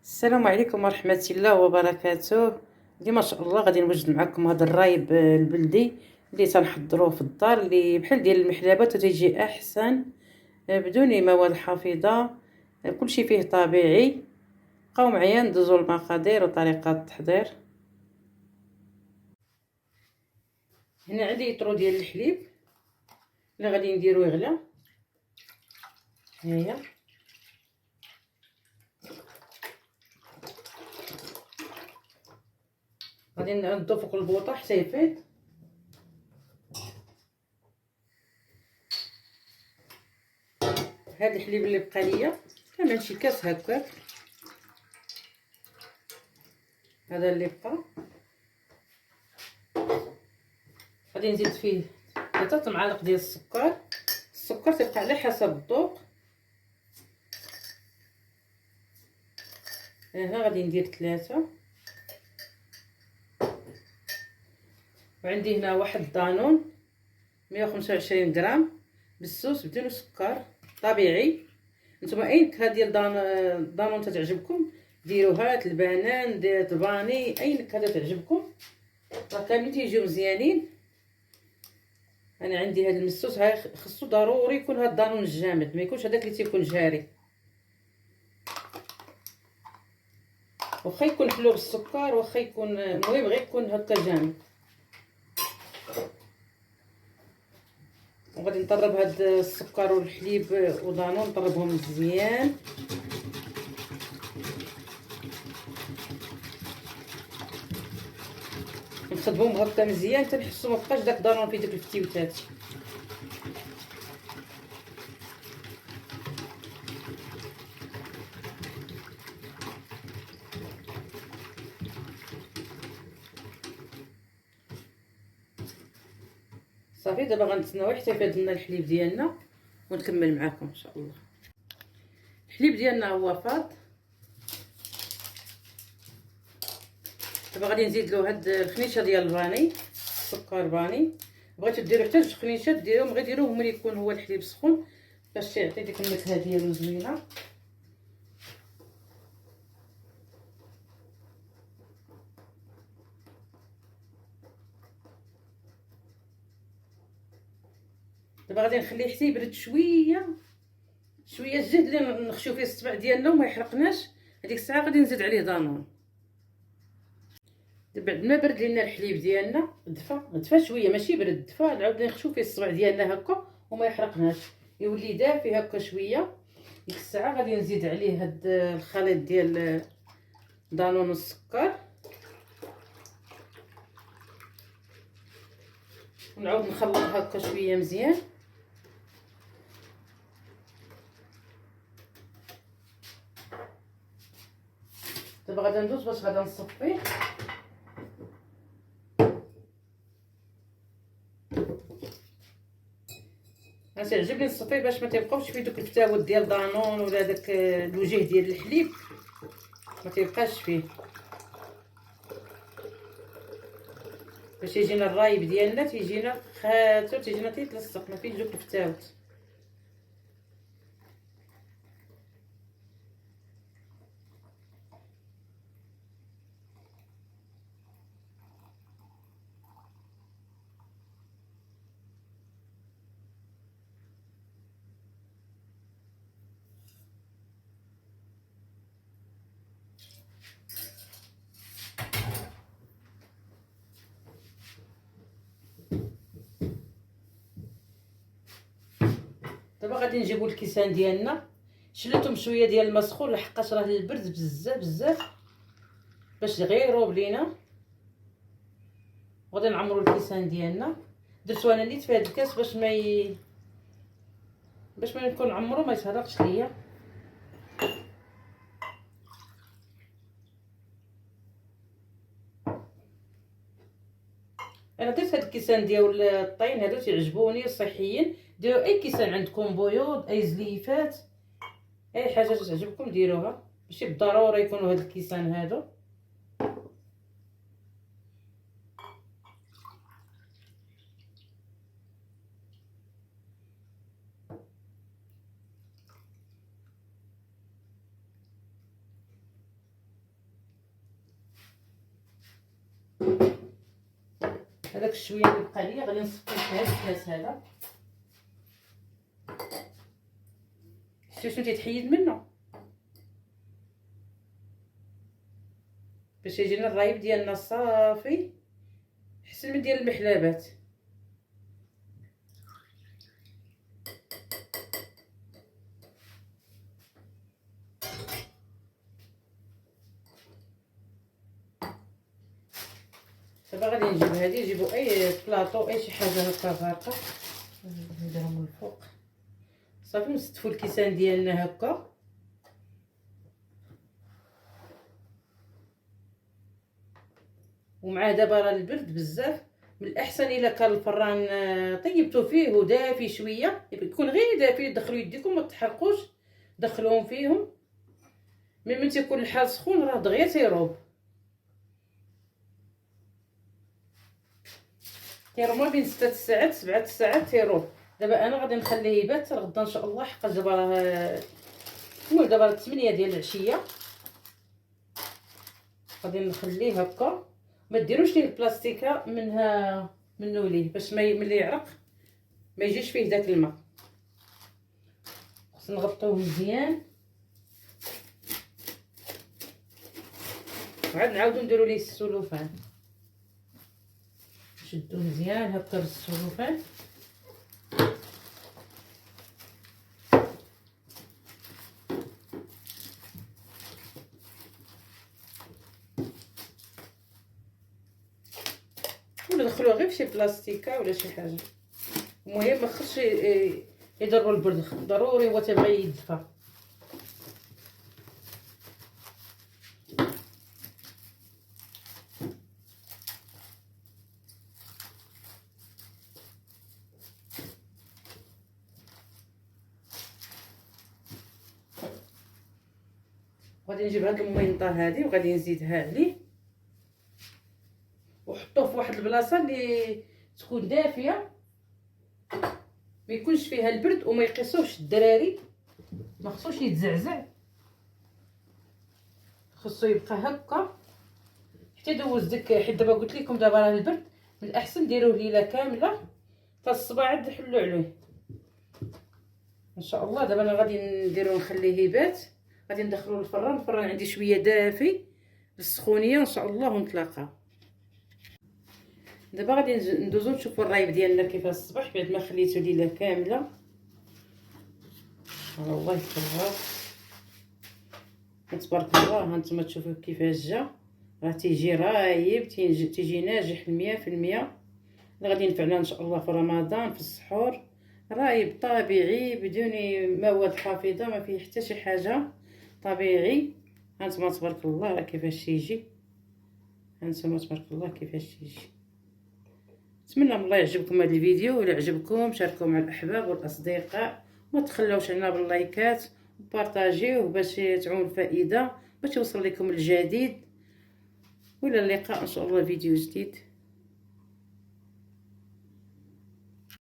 السلام عليكم ورحمة الله وبركاته. اليوم ما شاء الله غادي نوجد معكم هذا الرايب البلدي اللي تنحضروه في الدار، اللي بحال ديال المحلبات وتيجي احسن بدون مواد حافظه. كلشي فيه طبيعي. بقاو معايا ندوزو المقادير وطريقه التحضير. هنا عندي يطرو ديال الحليب اللي غادي نديرو يغلى. هيا غادي نضيف فوق البوطه حتى يفيض. هاد الحليب اللي بقى ليا كمان شي كاس هكاك، هذا اللي بقى غادي نزيد فيه 3 معالق ديال السكر. السكر تبقى على حسب الذوق. هنا غادي ندير 3. وعندي هنا واحد دانون 125 غرام بالسوس بدون سكر طبيعي. نتوما اي نكهه ديال دانون تتعجبكم ديروها، البنان ديال الفاني اي نكهه تعجبكم راه كاملين تيجيو مزيانين. انا عندي هذا المسوس خصو ضروري يكون هذا الدانون الجامد، ما يكونش هذاك اللي تيكون جاري. واخا يكون حلو بالسكر واخا يكون المهم غير يكون هكا جامد. وغادي نطرب هاد السكر والحليب ودانون، نطربهم مزيان. نخدمهم هكا مزيان تنحسوا مابقاش داك دانون في ديك الفتيوتات. صافي دابا غنتسناو حتى يفيض لنا الحليب ديالنا ونكمل معكم ان شاء الله. الحليب ديالنا هو فاض. دابا غادي نزيد له هاد الخنيشه ديال الفاني، السكر فاني. بغيتو ديروا حتى 2 خنيشات ديروهم، غير ديروهم ملي يكون هو الحليب سخون باش يعطي ديك النكهه ديالو زوينه. دابا غادي نخليه حتى يبرد شويه الجهد اللي نخشيو فيه الصبع ديالنا وما يحرقناش. هذيك الساعه غادي نزيد عليه دانون. بعد ما برد لينا الحليب ديالنا دفا شويه ماشي برد، دفا نعاود نخشيو فيه الصبع ديالنا هكا وما يحرقناش، يولي دافي هكا شويه. ديك الساعه غادي نزيد عليه هاد الخليط ديال دانون والسكر ونعاود نخلط هكا شويه مزيان. دابا غادي ندوز باش غادي نصفيه. انا تعجبني نصفيه باش ما تيبقاوش فيه دوك الفتاوت ديال دانون ولا داك الوجه ديال الحليب ما تيبقاش فيه، باش يجينا الرايب ديالنا تيجينا خاتو، تيجينا تيتلصق ما فيش دوك الفتاوت. دابا غادي نجيبو الكيسان ديالنا، شليتهم شويه ديال الماء سخون لحقاش راه البرد بزاف بزاف باش غير يروب لينا. غادي نعمرو الكيسان ديالنا. درتو انا نيت في هذا الكاس باش ما نكون عمرو ما يتهرقش ليا. انا درت هاد الكيسان ديال الطين هادو تعجبوني صحيين. ديروا اي كيسان عندكم بيوض اي زليفات اي حاجه تعجبكم ديروها، ماشي بالضروره يكونوا هاد الكيسان هادو. الشويه اللي بقى ليا غادي نصفي في هذا الكاس هذا. شتي شنو تيتحيد منه باش يجينا الرايب ديالنا صافي احسن من ديال المحلابات. دابا غادي نجيب هذه، نجيبو اي بلاطو اي شي حاجه هكا غارقه نديرهم من الفوق صافي. نستفو الكيسان ديالنا هكا. ومع دابا راه البرد بزاف، من الاحسن الا كان الفران طيبتو فيه ودافي شويه، يكون غير دافي، دخلوا يديكم ما تحرقوش، دخلوهم فيهم. من تيكون الحال سخون راه دغيا تيروب، تيروب ما بين 6 ساعات 7 ساعات تيروب. دابا انا غادي نخليه يبات حتى غدا ان شاء الله، حق دابا راه المهم دابا 8 ديال العشيه. غادي نخليه هكا، ما ديروش ليه البلاستيكه منه ليه باش ملي يعرق ما يجيش فيه داك الماء. خص نغطوه مزيان وعاد نعاودو نديرو ليه السلوفان. نشدو مزيان هكا بالسلوفان. ولا ندخلوه غير فشي بلاستيكه ولا شي حاجه. المهم ما خصش يضربوا البرد، ضروري هو تيبغي يدفى. غادي نجيب هاد المينطه هادي وغادي نزيدها عليه وحطوه في واحد البلاصه اللي تكون دافيه، ما يكونش فيها البرد وما يقيسوش الدراري، ما خصوش يتزعزع، خصو يبقى هكا حتى يدوز ديك. حيت دابا قلت لكم دابا راه البرد، من الاحسن ديروه ليله كامله حتى الصباح عاد نحلو عليه ان شاء الله. دابا انا غادي نديرو نخليه يبات، غادي ندخلو للفران. الفران عندي شويه دافي بالسخونيه ان شاء الله ونطلقها. دابا غادي ندوزو نشوفو الرايب ديالنا كيفاش الصباح بعد ما خليته ليله كامله. ها هو يتفرغ تبارك الله. ها نتوما تشوفوا كيفاش جا، راه تيجي رايب، تيجي ناجح 100%. غادي ينفعنا ان شاء الله في رمضان في السحور. رايب طبيعي بدون مواد حافظه، ما فيه حتى شي حاجه، طبيعي. هانتوما تبارك الله راه كيفاش تيجي، هانتوما تبارك الله كيفاش تيجي. نتمنى من الله يعجبكم هذا الفيديو، ولا عجبكم شاركوه مع الاحباب والاصدقاء، ما تخلوش علينا باللايكات وبارطاجيوه باش تعون الفائده، باش يوصل لكم الجديد. والى اللقاء ان شاء الله فيديو جديد.